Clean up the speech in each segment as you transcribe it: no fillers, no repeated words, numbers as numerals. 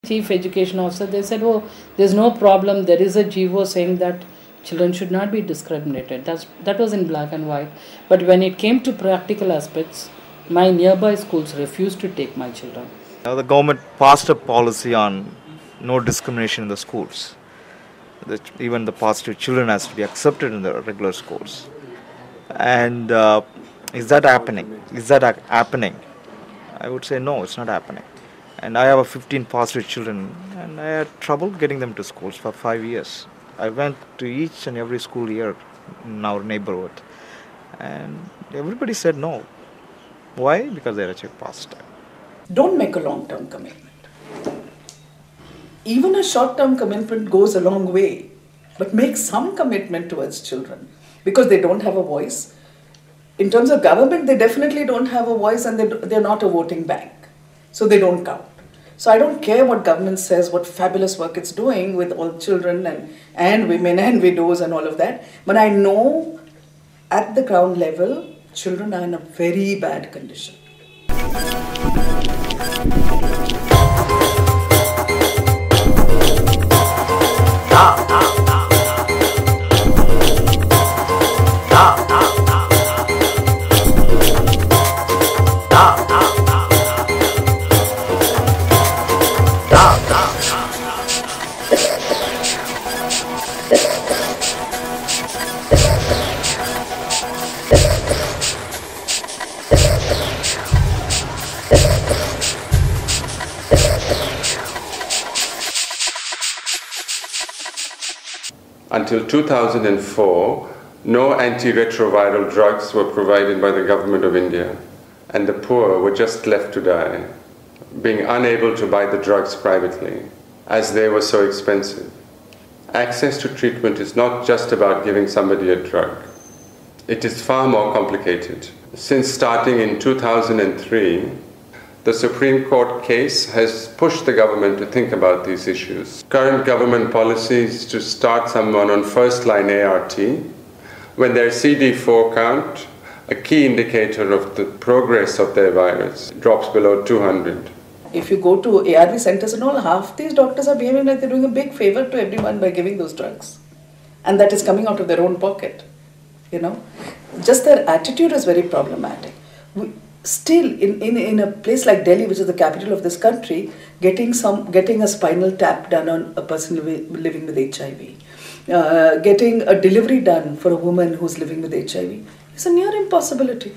Chief Education Officer, they said, oh, there's no problem. There is a GO saying that children should not be discriminated. That was in black and white. But when it came to practical aspects, my nearby schools refused to take my children. Now the government passed a policy on no discrimination in the schools. Even the positive children has to be accepted in the regular schools. And is that happening? I would say no, it's not happening. And I have 15 positive children, and I had trouble getting them to schools for 5 years. I went to each and every school here in our neighborhood, and everybody said no. Why? Because they're actually positive. Don't make a long-term commitment. Even a short-term commitment goes a long way, but make some commitment towards children because they don't have a voice. In terms of government, they definitely don't have a voice, and they're not a voting bank. So they don't count. So I don't care what government says, what fabulous work it's doing with all children and women and widows and all of that. But I know at the ground level, children are in a very bad condition. Until 2004, no antiretroviral drugs were provided by the government of India, and the poor were just left to die, being unable to buy the drugs privately, as they were so expensive. Access to treatment is not just about giving somebody a drug. It is far more complicated. Since starting in 2003, the Supreme Court case has pushed the government to think about these issues. Current government policy is to start someone on first-line ART when their CD4 count, a key indicator of the progress of their virus, drops below 200. If you go to ARV centers and all, half these doctors are behaving like they're doing a big favor to everyone by giving those drugs. And that is coming out of their own pocket, you know. Just their attitude is very problematic. Still, in a place like Delhi, which is the capital of this country, getting a spinal tap done on a person living with HIV, getting a delivery done for a woman who's living with HIV is a near impossibility.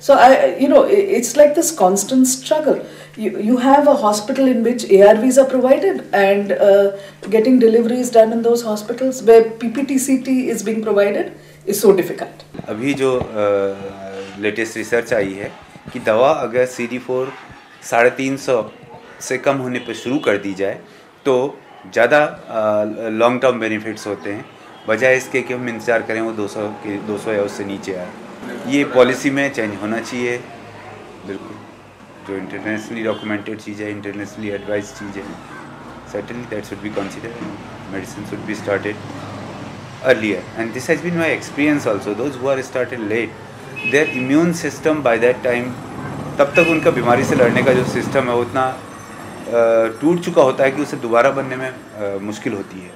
So it's like this constant struggle. You have a hospital in which ARVs are provided, and getting deliveries done in those hospitals where PPT-CT is being provided is so difficult. अभी जो latest research आई है कि दवा अगर CD4 350 से कम होने पर शुरू कर दी जाए तो ज़्यादा लॉन्ग टर्म बेनिफिट्स होते हैं, बजाय इसके कि हम इंतज़ार करें वो 200 या उससे नीचे आए. ये पॉलिसी में चेंज होना चाहिए बिल्कुल. जो इंटरनेशनली डॉक्यूमेंटेड चीज़ है, इंटरनेशनली एडवाइज चीज़ है, certainly that should be considered. Medicine should be started earlier, and this has been my experience also. Those who are started late, their immune system by that time, तब तक उनका बीमारी से लड़ने का जो सिस्टम है वो उतना टूट चुका होता है कि उसे दोबारा बनने में मुश्किल होती है,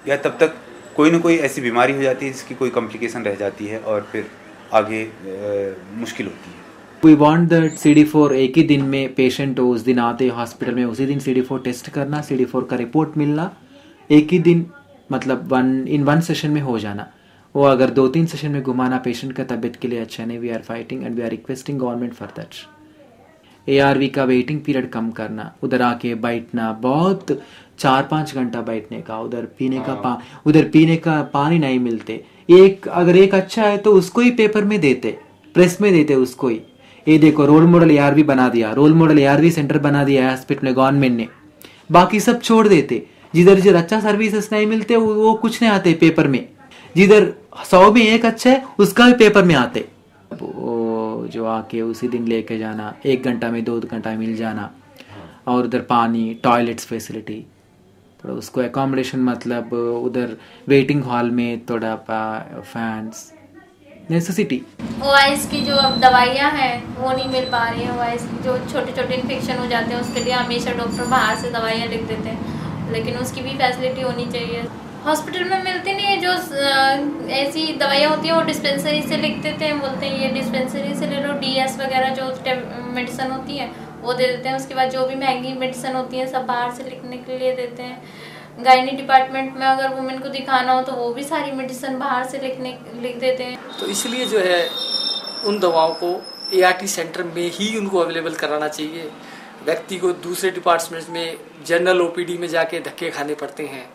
या तब तक कोई ना कोई ऐसी बीमारी हो जाती है जिसकी कोई कॉम्प्लिकेशन रह जाती है और फिर आगे मुश्किल होती है. We want that CD4 एक ही दिन में पेशेंट हो, उस दिन आते हॉस्पिटल में उसी दिन CD4 टेस्ट करना, CD4 का रिपोर्ट मिलना, एक ही दिन मतलब वन सेशन में हो जाना. वो अगर 2-3 सेशन में घुमाना पेशेंट का तबीयत के लिए अच्छा नहीं. We are fighting and we are requesting government for that. ARV का वेटिंग पीरियड कम करना, उधर आके बैठना, बहुत 4-5 घंटा बैठने का, उधर पीने का पानी नहीं मिलते. अगर एक अच्छा है तो उसको ही पेपर में देते, प्रेस में देते उसको ही. ये देखो रोल मॉडल ARV बना दिया, रोल मॉडल ARV सेंटर बना दिया है हॉस्पिटल में गवर्नमेंट ने. बाकी सब छोड़ देते. जिधर अच्छा सर्विसेज नहीं मिलते वो कुछ नहीं आते पेपर में. जिधर 100 में एक अच्छा है उसका भी पेपर में आते. वो जो आके उसी दिन लेके जाना, 1 घंटा में 2 घंटा मिल जाना, और उधर पानी, टॉयलेट्स फैसिलिटी, थोड़ा उसको एकोमोडेशन मतलब उधर वेटिंग हॉल में थोड़ा फैंस, नेसेसिटी। ओआईएस की जो अब दवाइयाँ हैं वो नहीं मिल पा रही हैं। ओआईएस की जो छोटे छोटे इन्फेक्शन हो जाते हैं उसके लिए हमेशा डॉक्टर बाहर से दवाइयाँ लिख देते हैं, लेकिन उसकी भी फैसिलिटी होनी चाहिए। हॉस्पिटल में मिलती नहीं है, जो ऐसी दवाइयाँ होती हैं वो डिस्पेंसरी से लिख देते हैं, बोलते हैं ये डिस्पेंसरी से ले लो। डीएस वगैरह जो मेडिसिन होती है वो दे देते हैं। उसके बाद जो भी महंगी मेडिसिन होती है सब बाहर से लिखने के लिए देते हैं। गायनी डिपार्टमेंट में अगर वुमेन को दिखाना हो तो वो भी सारी मेडिसिन बाहर से लिख देते हैं। तो इसलिए जो है उन दवाओं को एआरटी सेंटर में ही उनको अवेलेबल कराना चाहिए। व्यक्ति को दूसरे डिपार्टमेंट्स में जनरल ओपीडी में जाके धक्के खाने पड़ते हैं।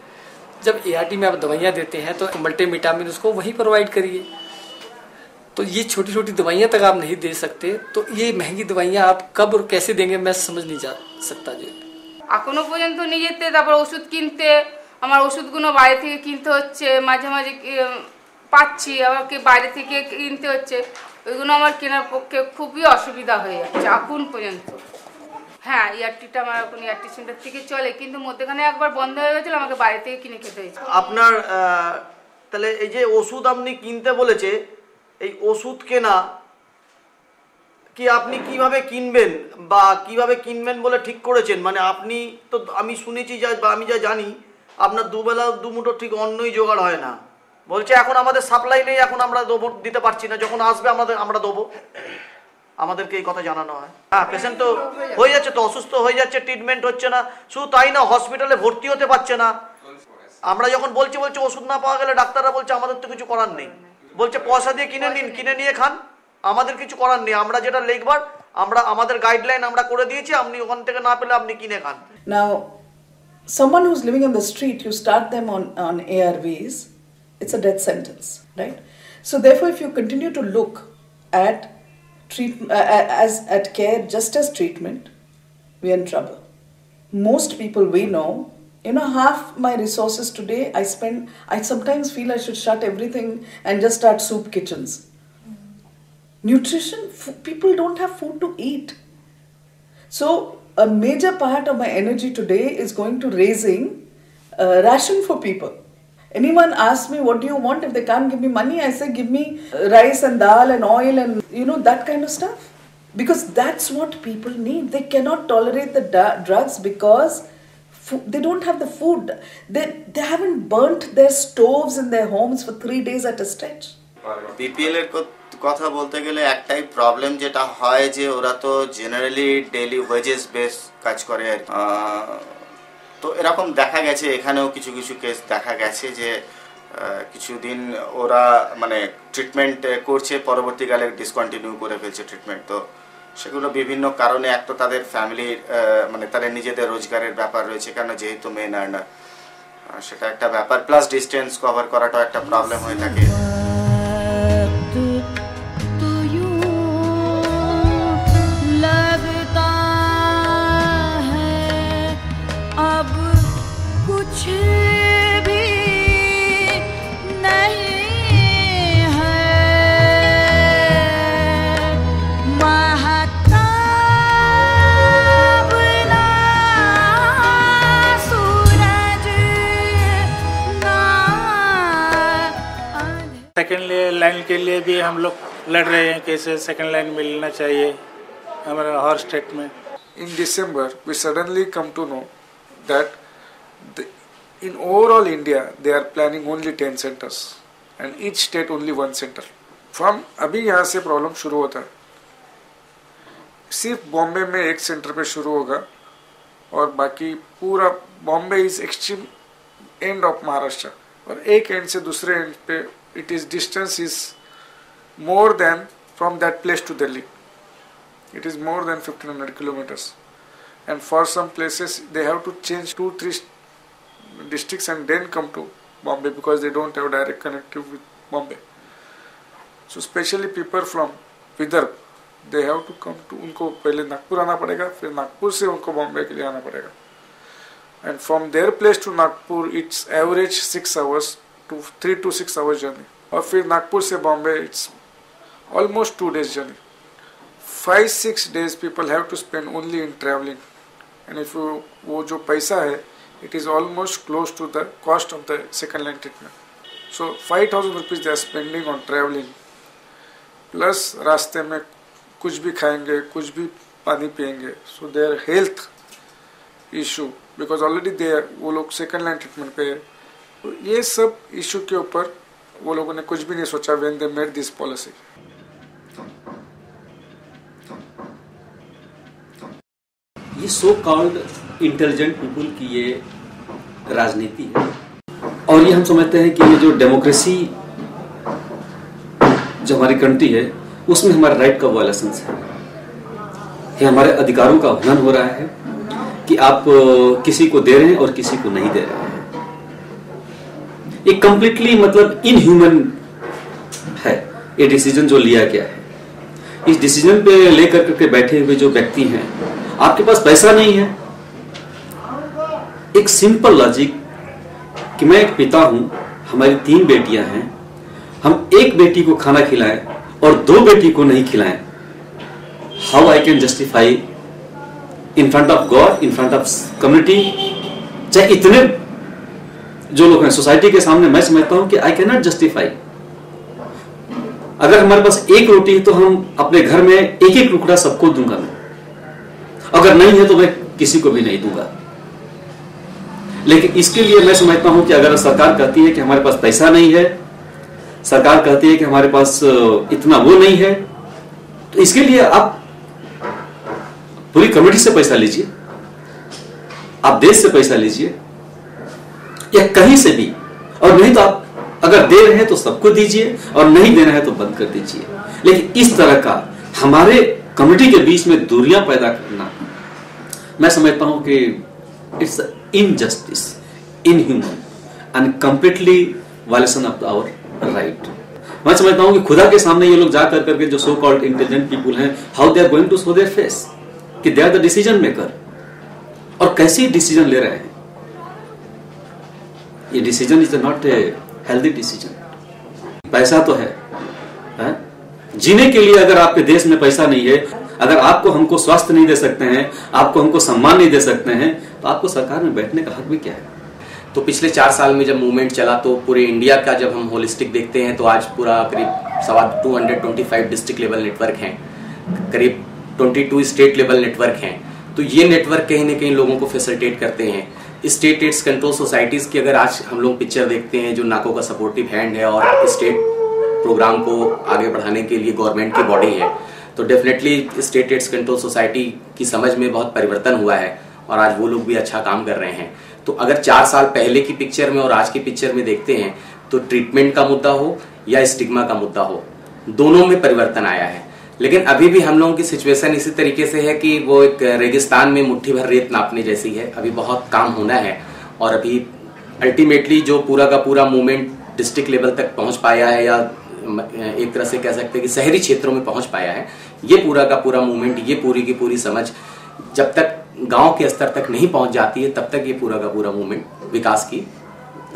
जब एआरटी में आप दवाइयाँ देते हैं तो मल्टीविटामिन उसको वहीं प्रोवाइड करिए। तो ये छोटी छोटी दवाइयाँ तक आप नहीं दे सकते तो ये महंगी दवाइयाँ आप कब और कैसे देंगे मैं समझ नहीं जा सकता। जी এখনো পর্যন্ত নিয়ে যেতে, তারপর ওষুধ কিনতে, আমার ওষুধগুলো বাইরে থেকে কিনতে হচ্ছে, মাঝে মাঝে পাচ্ছি আমাকে বাইরে থেকে কিনতে হচ্ছে, ওইগুলো আমার কেনার পক্ষে খুবই অসুবিধা হয়ে যাচ্ছে এখন পর্যন্ত। হ্যাঁ, এআরটিটা আমার এখন এআরটি সেন্টার থেকে চলে, কিন্তু মধ্যখানে একবার বন্ধ হয়ে গেছিল, আমাকে বাইরে থেকে কিনে খেতে হয়েছে। আপনার তাহলে এই যে ওষুধ আপনি কিনতে বলেছে, এই ওষুধ কেনা কি আপনি কিভাবে কিনবেন বা কিভাবে কিনবেন বলে ঠিক করেছেন? মানে আপনি তো আমি শুনেছি বা আমি যা জানি আপনার দুবেলা দুমুঠো ঠিক অন্নই জোগাড় হয় না। বলছে এখন আমাদের সাপ্লাই নেই, এখন আমরা দিতে পারছি না, যখন আসবে আমরা দেবো। আমাদেরকে এই কথা জানানো হয়। হ্যাঁ, পেশেন্ট তো হয়ে যাচ্ছে, তো অসুস্থ হয়ে যাচ্ছে, ট্রিটমেন্ট হচ্ছে না। শুধু তাই না, হসপিটালে ভর্তি হতে পারছে না। আমরা যখন বলছি ওষুধ না পাওয়া গেলে ডাক্তাররা বলছে আমাদের তো কিছু করার নেই, বলছে পয়সা দিয়ে কিনে নিন, কিনে নিয়ে খান, আমাদের কিছু করার নেই, আমরা যেটা লিখবার আমরা আমাদের গাইডলাইন আমরা করে দিয়েছি, আপনি ওখান থেকে না পেলে আপনি কিনে খান। Now, someone who's living on the street, you start them on ARVs, it's a death sentence, right? So therefore, if you continue to look at care just as treatment, we are in trouble. Most people we know, half my resources today I sometimes feel I should shut everything and just start soup kitchens. Nutrition, people don't have food to eat. So a major part of my energy today is going to raising ration for people. Anyone asks me, what do you want? If they can't give me money, I say, give me rice and dal and oil and, that kind of stuff. Because that's what people need. They cannot tolerate the drugs because they don't have the food. They haven't burnt their stoves in their homes for 3 days at a stretch. BPL এর কথা বলতে গেলে একটাই problem যেটা হয় যে ওরা তো জেনারেলি ডেইলি ওয়েজেস বেস কাজ করে। তো এরকম দেখা গেছে, এখানেও কিছু কিছু কেস দেখা গেছে যে কিছুদিন ওরা মানে ট্রিটমেন্ট করছে, পরবর্তীকালে ডিসকন্টিনিউ করে ফেলছে ট্রিটমেন্ট। তো সেগুলো বিভিন্ন কারণে, এক তো তাদের ফ্যামিলির মানে তাদের নিজেদের রোজগারের ব্যাপার রয়েছে, কারণ যেহেতু মেন আর্নার, সেটা একটা ব্যাপার, প্লাস ডিস্টেন্স কভার করাটাও একটা প্রবলেম হয়ে থাকে। सेकेंड लाइन के लिए भी हम लोग लड़ रहे हैं, कैसे सेकेंड लाइन मिलना चाहिए हमारे हर स्टेट में। In December, we suddenly come to know that in overall India, they are planning only 10 centers and each state only 1 center. From अभी यहाँ से प्रॉब्लम शुरू होता है, सिर्फ बॉम्बे में 1 सेंटर पे शुरू होगा और बाकी पूरा Bombay is extreme end of Maharashtra, और एक एंड से दूसरे एंड पे it is distance is more than from that place to Delhi. It is more than 1500 kilometers, and for some places they have to change 2-3 districts and then come to Bombay because they don't have direct connectivity with Bombay. So especially people from Vidarbh, they have to come to, उनको पहले नागपुर आना पड़ेगा, फिर नागपुर से उनको बॉम्बे के लिए आना पड़ेगा, and from their place to Nagpur it's average 6 hours to 3 to 6 hours journey, और फिर नागपुर से Bombay it's almost 2 days journey. 5-6 days people have to spend only in traveling, and if you वो जो पैसा है it is almost close to the cost of the second line treatment. So 5,000 rupees they are spending on traveling, plus रास्ते में कुछ भी खाएंगे, कुछ भी पानी पिएंगे, so there health issue because already there वो लोग सेकेंड लाइन ट्रीटमेंट पे है। तो ये सब इशू के ऊपर वो लोगों ने कुछ भी नहीं सोचा when they made this policy. ये सो कॉल्ड इंटेलिजेंट पीपुल की ये राजनीति है और ये हम समझते हैं कि ये जो डेमोक्रेसी जो हमारी कंट्री है उसमें हमारे राइट का वायलेशन है। ये हमारे अधिकारों का हनन हो रहा है कि आप किसी को दे रहे हैं और किसी को नहीं दे रहे हैं। ये कंप्लीटली मतलब इनह्यूमन है ये डिसीजन जो लिया गया है। इस डिसीजन पे लेकर करके बैठे हुए जो व्यक्ति हैं, आपके पास पैसा नहीं है, एक सिंपल लॉजिक कि मैं एक पिता हूं, हमारी 3 बेटियां हैं, हम एक बेटी को खाना खिलाएं और 2 बेटी को नहीं खिलाएं, how I can justify in front of God, in front of community, चाहे इतने जो लोग हैं सोसाइटी के सामने, मैं समझता हूं कि आई कैन नॉट जस्टिफाई। अगर हमारे पास एक रोटी है तो हम अपने घर में एक एक टुकड़ा सबको दूंगा मैं, अगर नहीं है तो मैं किसी को भी नहीं दूंगा। लेकिन इसके लिए मैं समझता हूं कि अगर सरकार कहती है कि हमारे पास पैसा नहीं है, सरकार कहती है कि हमारे पास इतना वो नहीं है, तो इसके लिए आप पूरी कम्युनिटी से पैसा लीजिए, आप देश से पैसा लीजिए या कहीं से भी, और नहीं तो आप अगर दे रहे हैं तो सबको दीजिए और नहीं देना है तो बंद कर दीजिए। लेकिन इस तरह का हमारे कम्युनिटी के बीच में दूरियां पैदा करना, मैं समझता हूं कि it's injustice, inhuman and completely violation of our right. मैं समझता हूं कि खुदा के सामने ये लोग जाकर करके जो सो कॉल्ड इंटेलिजेंट पीपुल हैं, how they are going to show their face कि they are the decision maker, और कैसे डिसीजन ले रहे हैं। ये decision is not a healthy decision. पैसा तो है? जीने के लिए अगर आपके देश में पैसा नहीं है, अगर आपको हमको स्वास्थ्य नहीं दे सकते हैं, आपको हमको सम्मान नहीं दे सकते हैं, तो आपको सरकार में बैठने का हक भी क्या है? तो पिछले 4 साल में जब मूवमेंट चला तो पूरे इंडिया का जब हम होलिस्टिक देखते हैं तो आज पूरा करीब 225 डिस्ट्रिक्ट लेवल नेटवर्क हैं, करीब 22 स्टेट लेवल नेटवर्क हैं। तो ये नेटवर्क कहीं ना कहीं लोगों को फैसिलिटेट करते हैं। स्टेट एड्स कंट्रोल सोसाइटीज़ की अगर आज हम लोग पिक्चर देखते हैं, जो नाकों का सपोर्टिव हैंड है और स्टेट प्रोग्राम को आगे बढ़ाने के लिए गवर्नमेंट की बॉडी है, तो definitely state AIDS control society की समझ में बहुत परिवर्तन हुआ है और आज वो लोग भी अच्छा काम कर रहे हैं। तो अगर 4 साल पहले की पिक्चर में और आज की पिक्चर में देखते हैं तो ट्रीटमेंट का मुद्दा हो या स्टिग्मा का मुद्दा हो, दोनों में परिवर्तन आया है। लेकिन अभी भी हम लोगों की सिचुएशन इसी तरीके से है कि वो एक रेगिस्तान में मुट्ठी भर रेत नापने जैसी है। अभी बहुत काम होना है और अभी अल्टीमेटली जो पूरा का पूरा मूवमेंट डिस्ट्रिक्ट लेवल तक पहुंच पाया है या एक तरह से कह सकते हैं कि शहरी क्षेत्रों में पहुंच पाया है, ये पूरा का पूरा मूवमेंट, ये पूरी की पूरी समझ जब तक गांव के स्तर तक नहीं पहुंच जाती है तब तक ये पूरा का पूरा मूवमेंट विकास की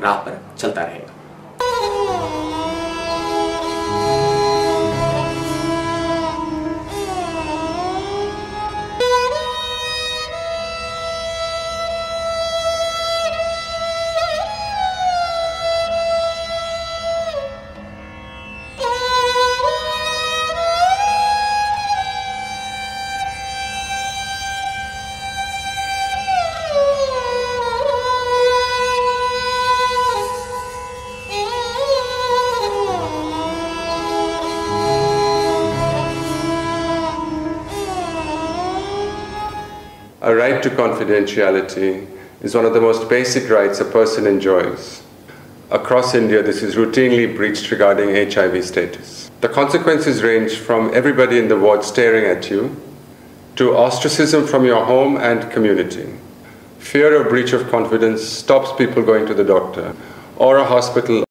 राह पर चलता रहेगा। A right to confidentiality is one of the most basic rights a person enjoys. Across India, this is routinely breached regarding HIV status. The consequences range from everybody in the ward staring at you to ostracism from your home and community. Fear of breach of confidence stops people going to the doctor or a hospital